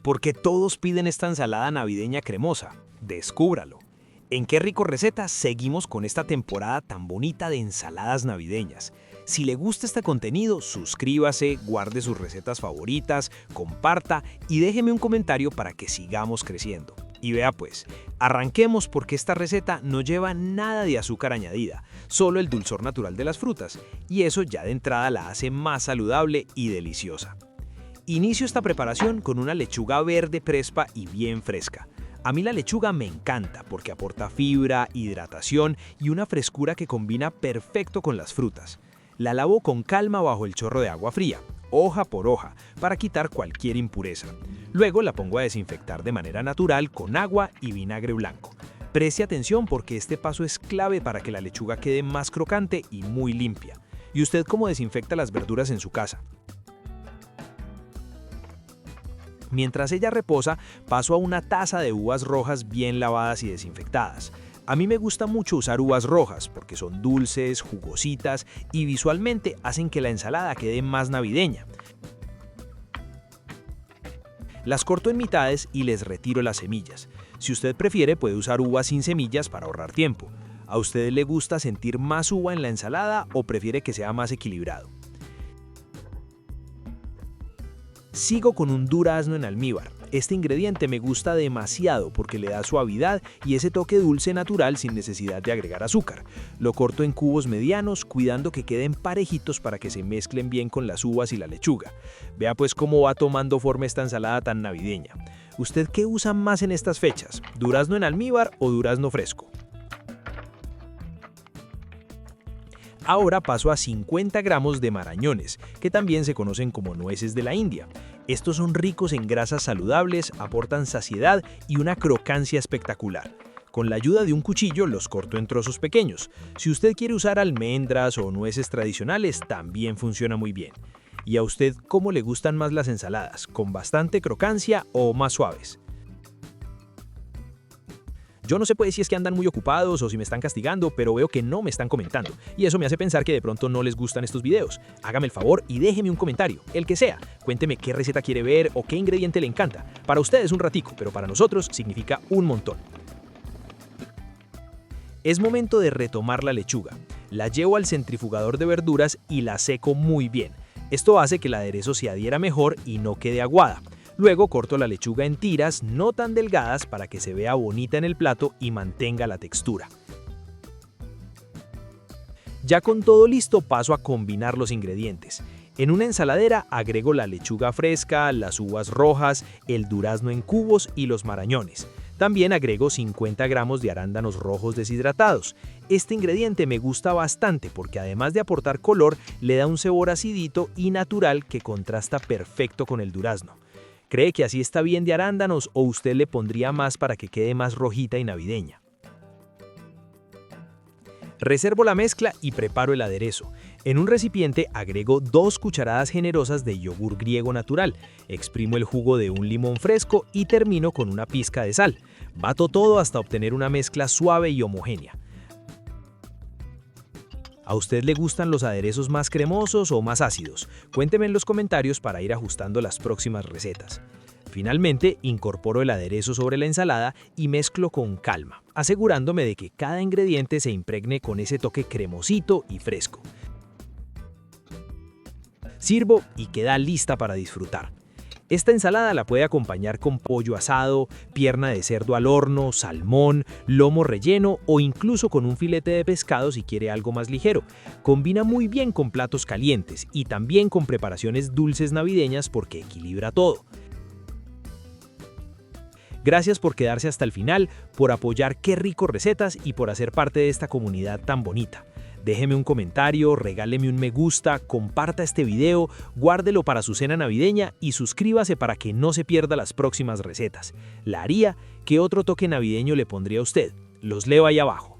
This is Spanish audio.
Porque todos piden esta ensalada navideña cremosa. Descúbralo. En Qué Rico Recetas seguimos con esta temporada tan bonita de ensaladas navideñas. Si le gusta este contenido, suscríbase, guarde sus recetas favoritas, comparta y déjeme un comentario para que sigamos creciendo. Y vea pues, arranquemos porque esta receta no lleva nada de azúcar añadida, solo el dulzor natural de las frutas, y eso ya de entrada la hace más saludable y deliciosa. Inicio esta preparación con una lechuga verde prespa y bien fresca. A mí la lechuga me encanta porque aporta fibra, hidratación y una frescura que combina perfecto con las frutas. La lavo con calma bajo el chorro de agua fría, hoja por hoja, para quitar cualquier impureza. Luego la pongo a desinfectar de manera natural con agua y vinagre blanco. Preste atención porque este paso es clave para que la lechuga quede más crocante y muy limpia. ¿Y usted cómo desinfecta las verduras en su casa? Mientras ella reposa, paso a una taza de uvas rojas bien lavadas y desinfectadas. A mí me gusta mucho usar uvas rojas porque son dulces, jugositas y visualmente hacen que la ensalada quede más navideña. Las corto en mitades y les retiro las semillas. Si usted prefiere, puede usar uvas sin semillas para ahorrar tiempo. ¿A usted le gusta sentir más uva en la ensalada o prefiere que sea más equilibrado? Sigo con un durazno en almíbar. Este ingrediente me gusta demasiado porque le da suavidad y ese toque dulce natural sin necesidad de agregar azúcar. Lo corto en cubos medianos, cuidando que queden parejitos para que se mezclen bien con las uvas y la lechuga. Vea pues cómo va tomando forma esta ensalada tan navideña. ¿Usted qué usa más en estas fechas? ¿Durazno en almíbar o durazno fresco? Ahora paso a 50 gramos de marañones, que también se conocen como nueces de la India. Estos son ricos en grasas saludables, aportan saciedad y una crocancia espectacular. Con la ayuda de un cuchillo los corto en trozos pequeños. Si usted quiere usar almendras o nueces tradicionales, también funciona muy bien. ¿Y a usted cómo le gustan más las ensaladas? ¿Con bastante crocancia o más suaves? Yo no sé pues si es que andan muy ocupados o si me están castigando, pero veo que no me están comentando. Y eso me hace pensar que de pronto no les gustan estos videos. Hágame el favor y déjeme un comentario, el que sea. Cuénteme qué receta quiere ver o qué ingrediente le encanta. Para ustedes un ratico, pero para nosotros significa un montón. Es momento de retomar la lechuga. La llevo al centrifugador de verduras y la seco muy bien. Esto hace que el aderezo se adhiera mejor y no quede aguada. Luego corto la lechuga en tiras no tan delgadas para que se vea bonita en el plato y mantenga la textura. Ya con todo listo paso a combinar los ingredientes. En una ensaladera agrego la lechuga fresca, las uvas rojas, el durazno en cubos y los marañones. También agrego 50 gramos de arándanos rojos deshidratados. Este ingrediente me gusta bastante porque además de aportar color, le da un sabor acidito y natural que contrasta perfecto con el durazno. ¿Cree que así está bien de arándanos o usted le pondría más para que quede más rojita y navideña? Reservo la mezcla y preparo el aderezo. En un recipiente agrego 2 cucharadas generosas de yogur griego natural, exprimo el jugo de un limón fresco y termino con una pizca de sal. Bato todo hasta obtener una mezcla suave y homogénea. ¿A usted le gustan los aderezos más cremosos o más ácidos? Cuénteme en los comentarios para ir ajustando las próximas recetas. Finalmente, incorporo el aderezo sobre la ensalada y mezclo con calma, asegurándome de que cada ingrediente se impregne con ese toque cremosito y fresco. Sirvo y queda lista para disfrutar. Esta ensalada la puede acompañar con pollo asado, pierna de cerdo al horno, salmón, lomo relleno o incluso con un filete de pescado si quiere algo más ligero. Combina muy bien con platos calientes y también con preparaciones dulces navideñas porque equilibra todo. Gracias por quedarse hasta el final, por apoyar Qué Rico Recetas y por hacer parte de esta comunidad tan bonita. Déjeme un comentario, regáleme un me gusta, comparta este video, guárdelo para su cena navideña y suscríbase para que no se pierda las próximas recetas. ¿La haría? ¿Qué otro toque navideño le pondría a usted? Los leo ahí abajo.